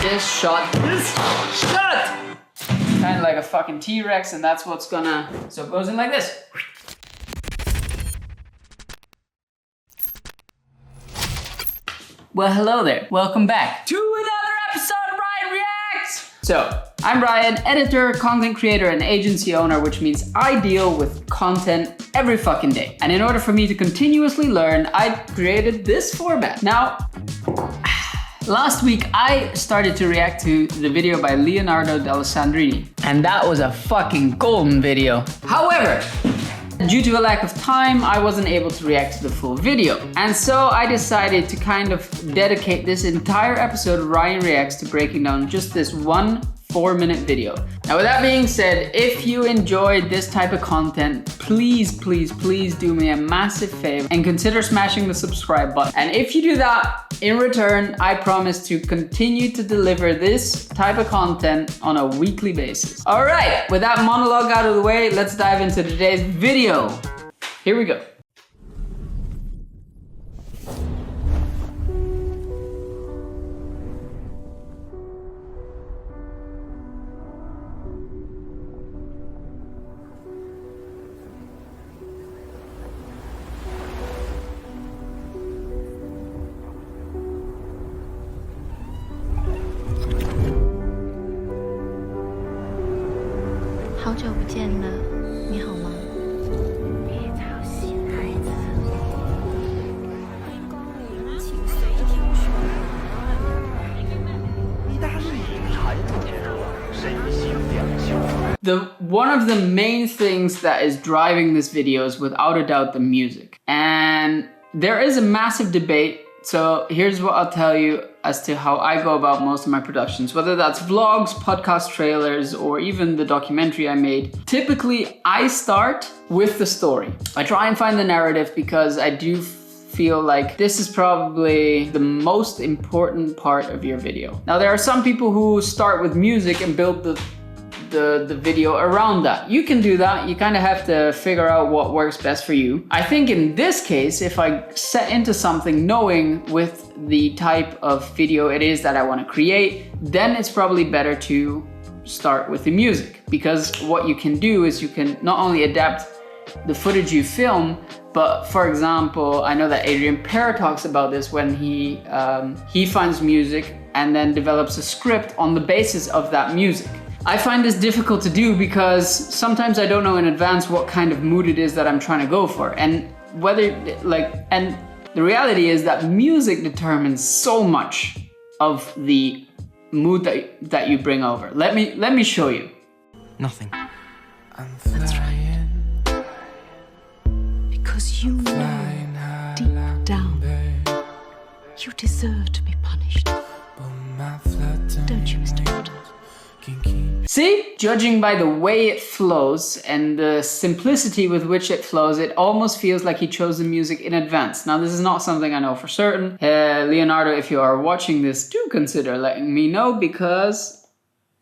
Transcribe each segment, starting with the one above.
this shot. Kind of like a fucking T-Rex, and that's what's gonna, so it goes in like this. Well, hello there. Welcome back to another episode of Ryan Reacts. So, I'm Ryan, editor, content creator, and agency owner, which means I deal with content every fucking day. And in order for me to continuously learn, I created this format. Now, last week I started to react to the video by Leonardo D'Alessandrini, and that was a fucking golden video. However, due to a lack of time, I wasn't able to react to the full video. And so I decided to kind of dedicate this entire episode of Ryan Reacts to breaking down just this one 4-minute video. Now with that being said, if you enjoyed this type of content, please do me a massive favor and consider smashing the subscribe button. And if you do that, in return, I promise to continue to deliver this type of content on a weekly basis. All right, with that monologue out of the way, let's dive into today's video. Here we go. One of the main things that is driving this video is without a doubt the music. And there is a massive debate. So here's what I'll tell you as to how I go about most of my productions, whether that's vlogs, podcast trailers, or even the documentary I made. Typically, I start with the story. I try and find the narrative because I do feel like this is probably the most important part of your video. Now, there are some people who start with music and build the video around that. You can do that. You kind of have to figure out what works best for you. I think in this case, if I set into something knowing with the type of video it is that I want to create, then it's probably better to start with the music, because what you can do is you can not only adapt the footage you film, but for example, I know that Adrian Pear talks about this when he finds music and then develops a script on the basis of that music. I find this difficult to do because sometimes I don't know in advance what kind of mood it is that I'm trying to go for, and and the reality is that music determines so much of the mood that you bring over. Let me show you. Nothing. That's right. Because you know deep down you deserve to be punished. Don't you, Mr. Potter? See? Judging by the way it flows and the simplicity with which it flows, it almost feels like he chose the music in advance. Now, this is not something I know for certain. Leonardo, if you are watching this, do consider letting me know because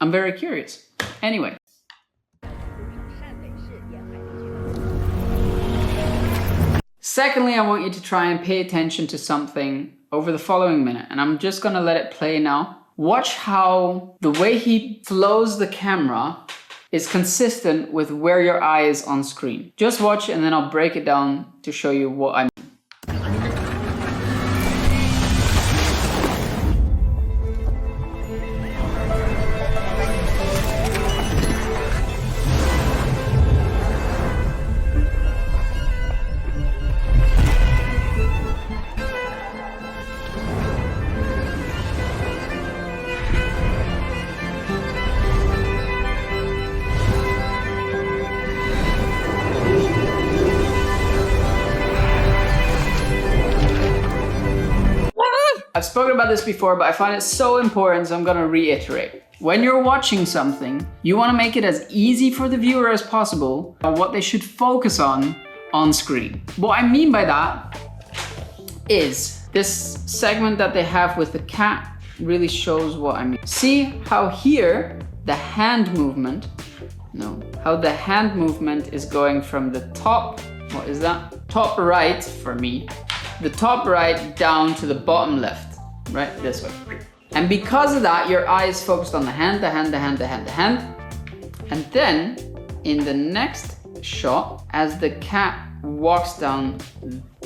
I'm very curious. Anyway. Secondly, I want you to try and pay attention to something over the following minute, and I'm just gonna let it play now. Watch how the way he flows the camera is consistent with where your eye is on screen. Just watch and then I'll break it down to show you what I mean. I've spoken about this before, but I find it so important, so I'm gonna reiterate. When you're watching something, you wanna make it as easy for the viewer as possible on what they should focus on screen. What I mean by that is this segment that they have with the cat really shows what I mean. See how here, the hand movement is going from the top, what is that? Top right for me. The top right down to the bottom left, right? This way. And because of that, your eye is focused on the hand, the hand, the hand, the hand, the hand. And then in the next shot, as the cat walks down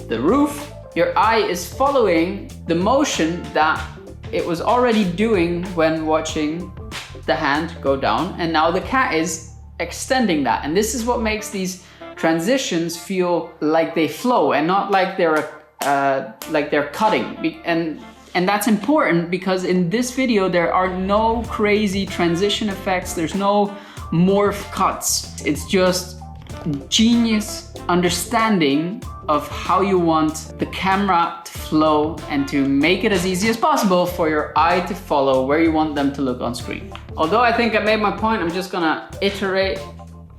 the roof, your eye is following the motion that it was already doing when watching the hand go down. And now the cat is extending that. And this is what makes these transitions feel like they flow and not like they're cutting. And that's important because in this video, there are no crazy transition effects. There's no morph cuts. It's just genius understanding of how you want the camera to flow and to make it as easy as possible for your eye to follow where you want them to look on screen. Although I think I made my point, I'm just gonna iterate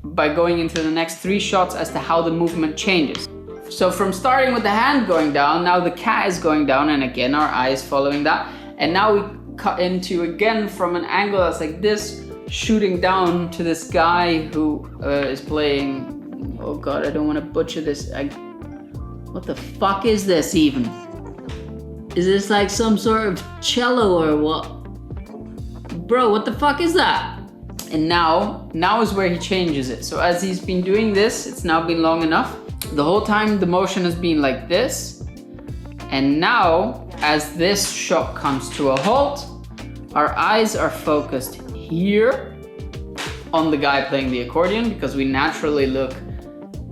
by going into the next 3 shots as to how the movement changes. So from starting with the hand going down, now the cat is going down, and again our eye is following that. And now we cut into, again, from an angle that's like this, shooting down to this guy who is playing, oh god, I don't want to butcher this. What the fuck is this even? Is this like some sort of cello or what? Bro, what the fuck is that? And now is where he changes it. So as he's been doing this, it's now been long enough. The whole time the motion has been like this. And now, as this shot comes to a halt, our eyes are focused here on the guy playing the accordion, because we naturally look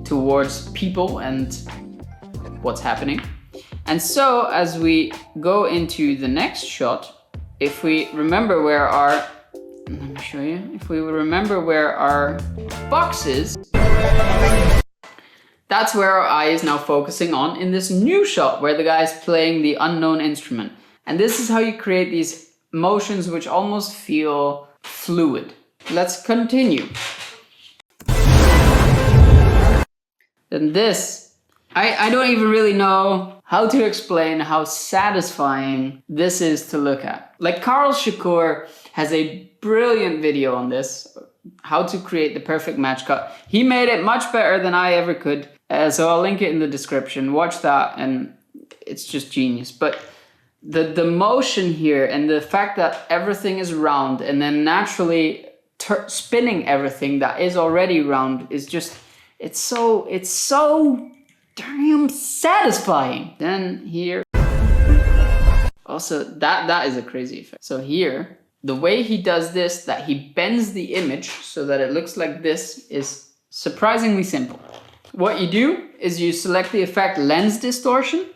towards people and what's happening. And so as we go into the next shot, if we remember where our, let me show you, if we remember where our box is, that's where our eye is now focusing on in this new shot where the guy is playing the unknown instrument. And this is how you create these motions which almost feel fluid. Let's continue. Then this, I don't even really know how to explain how satisfying this is to look at. Like Carl Shakur has a brilliant video on this, how to create the perfect match cut. He made it much better than I ever could. So I'll link it in the description. Watch that and it's just genius. But the motion here and the fact that everything is round and then naturally spinning everything that is already round is just, it's so damn satisfying. Then here, also that is a crazy effect. So here, the way he does this, that he bends the image so that it looks like this, is surprisingly simple. What you do is you select the effect lens distortion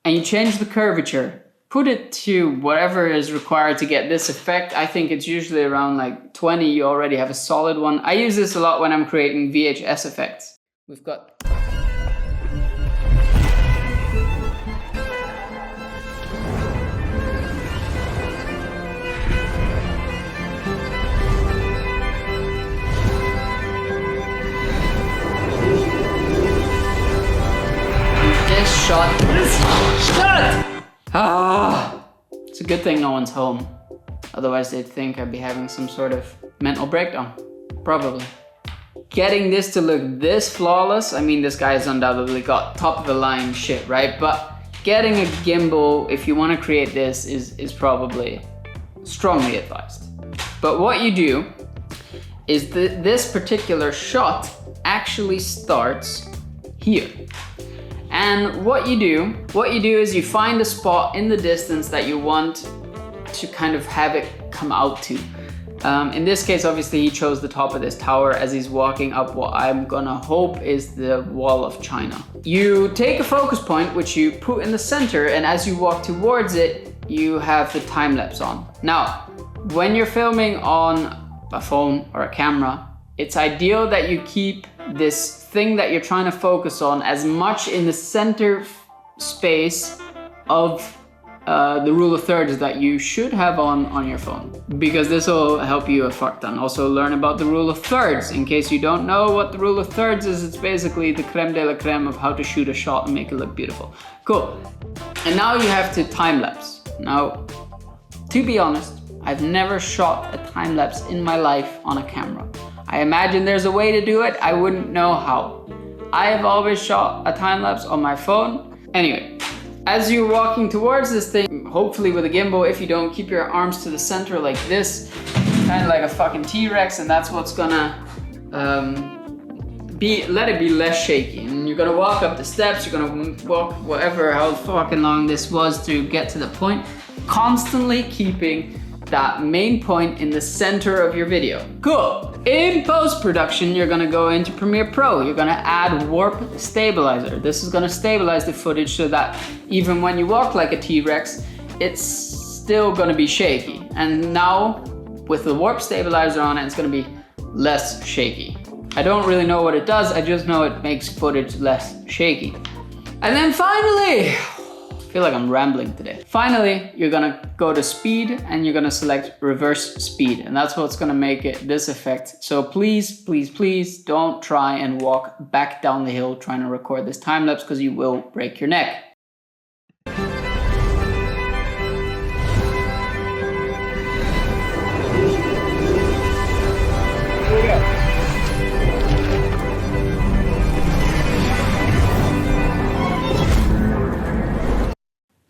and you change the curvature. Put it to whatever is required to get this effect. I think it's usually around like 20, you already have a solid one. I use this a lot when I'm creating VHS effects. We've got shot. It's a good thing no one's home. Otherwise they'd think I'd be having some sort of mental breakdown. Probably. Getting this to look this flawless, I mean, this guy has undoubtedly got top of the line shit, right? But getting a gimbal, if you want to create this, is probably strongly advised. But what you do is this particular shot actually starts here. And what you do is you find a spot in the distance that you want to kind of have it come out to. In this case, obviously he chose the top of this tower as he's walking up what I'm gonna hope is the wall of China. You take a focus point, which you put in the center, and as you walk towards it, you have the time lapse on. Now, when you're filming on a phone or a camera, it's ideal that you keep this thing that you're trying to focus on as much in the center space of the rule of thirds that you should have on your phone, because this will help you a fuck ton. Also learn about the rule of thirds. In case you don't know what the rule of thirds is, it's basically the creme de la creme of how to shoot a shot and make it look beautiful. Cool. And now you have to time lapse. Now, to be honest, I've never shot a time lapse in my life on a camera. I imagine there's a way to do it, I wouldn't know how. I have always shot a time lapse on my phone. Anyway, as you're walking towards this thing, hopefully with a gimbal. If you don't, keep your arms to the center like this, kind of like a fucking T-Rex, and that's what's gonna let it be less shaky. And you're gonna walk up the steps, you're gonna walk whatever, how fucking long this was to get to the point, constantly keeping that main point in the center of your video. Cool. In post-production, you're gonna go into Premiere Pro. You're gonna add warp stabilizer. This is gonna stabilize the footage so that even when you walk like a T-Rex, it's still gonna be shaky. And now with the warp stabilizer on it, it's gonna be less shaky. I don't really know what it does, I just know it makes footage less shaky. And then finally, I feel like I'm rambling today. Finally, you're gonna go to speed and you're gonna select reverse speed. And that's what's gonna make it this effect. So please, please, please don't try and walk back down the hill trying to record this time lapse because you will break your neck. Here we go.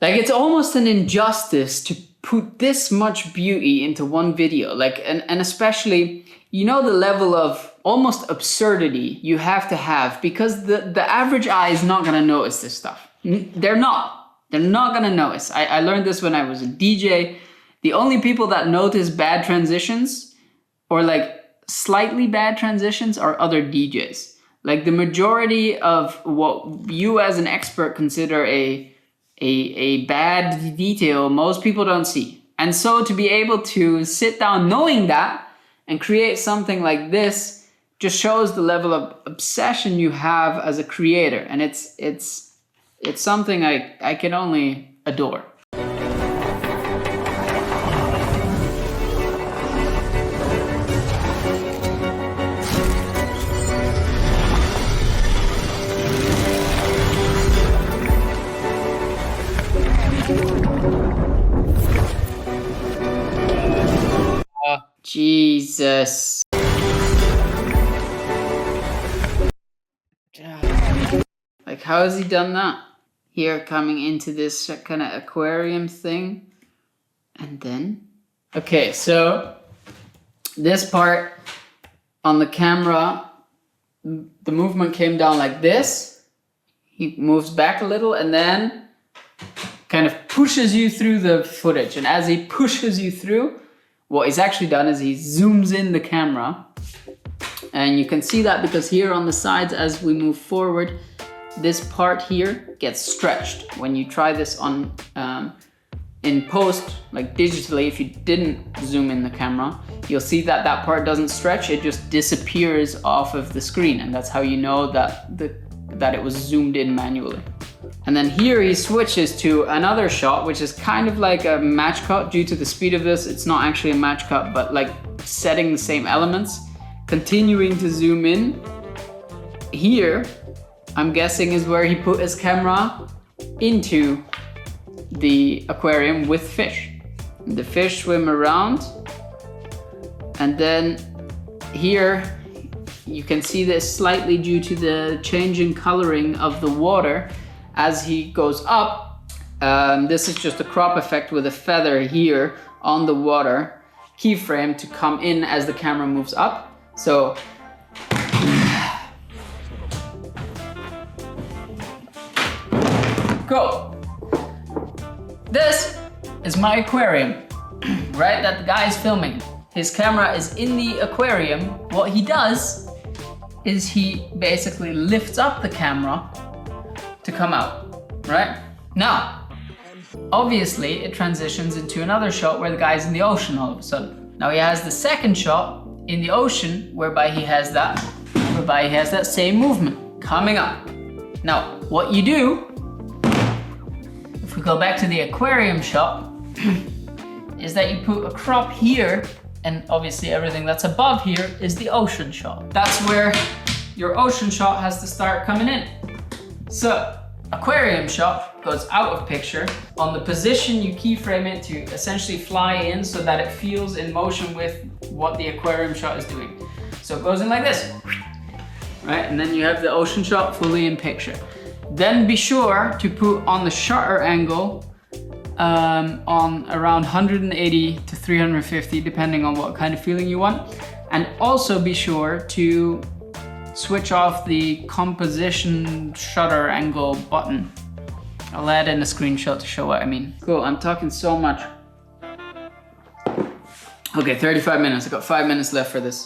Like, it's almost an injustice to put this much beauty into one video. Like, and especially, you know, the level of almost absurdity you have to have, because the average eye is not gonna notice this stuff. They're not gonna notice. I learned this when I was a DJ. The only people that notice bad transitions, or like slightly bad transitions, are other DJs. Like, the majority of what you as an expert consider a bad detail, most people don't see. And so to be able to sit down knowing that and create something like this just shows the level of obsession you have as a creator. And it's something I can only adore. Jesus. Like, how has he done that? Here, coming into this kind of aquarium thing. And then, okay, so this part on the camera, the movement came down like this. He moves back a little and then kind of pushes you through the footage. And as he pushes you through, what he's actually done is he zooms in the camera, and you can see that because here on the sides, as we move forward, this part here gets stretched. When you try this on in post, like digitally, if you didn't zoom in the camera, you'll see that that part doesn't stretch, it just disappears off of the screen, and that's how you know that it was zoomed in manually. And then here he switches to another shot, which is kind of like a match cut. Due to the speed of this, it's not actually a match cut, but like setting the same elements, continuing to zoom in. Here, I'm guessing, is where he put his camera into the aquarium with fish. The fish swim around, and then here you can see this slightly due to the changing coloring of the water as he goes up. This is just a crop effect with a feather here on the water keyframe to come in as the camera moves up. So go. This is my aquarium, right, that the guy is filming. His camera is in the aquarium. What he does is he basically lifts up the camera to come out, right? Now, obviously it transitions into another shot where the guy's in the ocean all of a sudden. Now he has the second shot in the ocean whereby he has that same movement coming up. Now, what you do, if we go back to the aquarium shot, is that you put a crop here, and obviously everything that's above here is the ocean shot. That's where your ocean shot has to start coming in. So, aquarium shot goes out of picture. On the position, you keyframe it to essentially fly in so that it feels in motion with what the aquarium shot is doing. So it goes in like this, right? And then you have the ocean shot fully in picture. Then be sure to put on the shutter angle on around 180 to 350, depending on what kind of feeling you want. And also be sure to switch off the composition shutter angle button. I'll add in a screenshot to show what I mean. Cool, I'm talking so much. Okay, 35 minutes. I got 5 minutes left for this.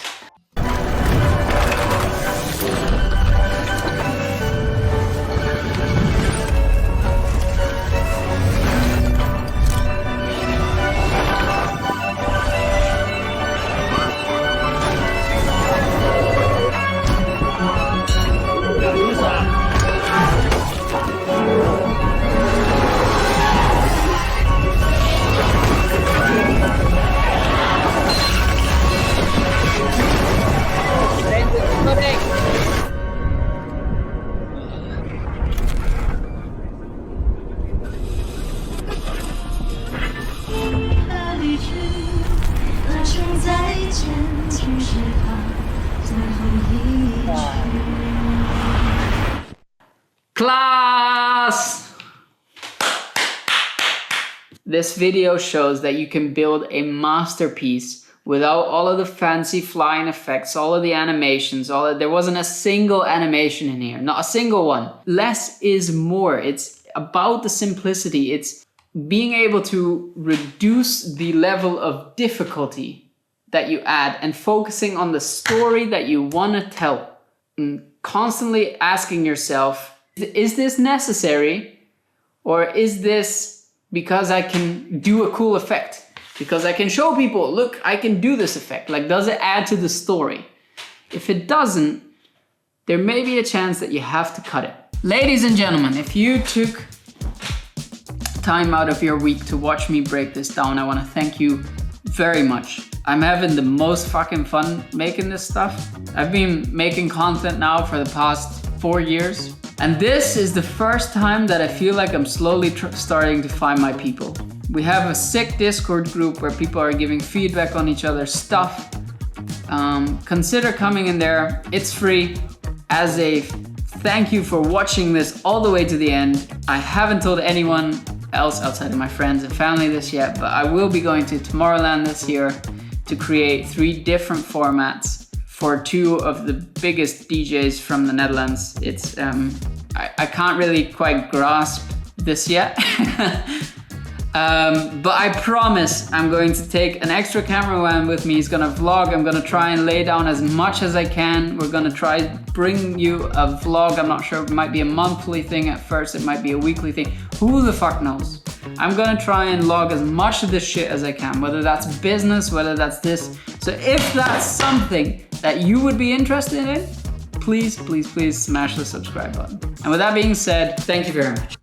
Class! This video shows that you can build a masterpiece without all of the fancy flying effects, all of the animations, there wasn't a single animation in here, not a single one. Less is more. It's about the simplicity. It's being able to reduce the level of difficulty that you add and focusing on the story that you want to tell. And constantly asking yourself, is this necessary? Or is this because I can do a cool effect? Because I can show people, look, I can do this effect. Like, does it add to the story? If it doesn't, there may be a chance that you have to cut it. Ladies and gentlemen, if you took time out of your week to watch me break this down, I want to thank you very much. I'm having the most fucking fun making this stuff. I've been making content now for the past 4 years. And this is the first time that I feel like I'm slowly starting to find my people. We have a sick Discord group where people are giving feedback on each other's stuff. Consider coming in there. It's free. As a thank you for watching this all the way to the end. I haven't told anyone else outside of my friends and family this yet, but I will be going to Tomorrowland this year to create 3 different formats for 2 of the biggest DJs from the Netherlands. It's I can't really quite grasp this yet. But I promise I'm going to take an extra cameraman with me. He's gonna vlog. I'm gonna try and lay down as much as I can. We're gonna try bring you a vlog. I'm not sure, it might be a monthly thing at first. It might be a weekly thing. Who the fuck knows? I'm gonna try and log as much of this shit as I can, whether that's business, whether that's this. So if that's something that you would be interested in, please, please, please smash the subscribe button. And with that being said, thank you very much.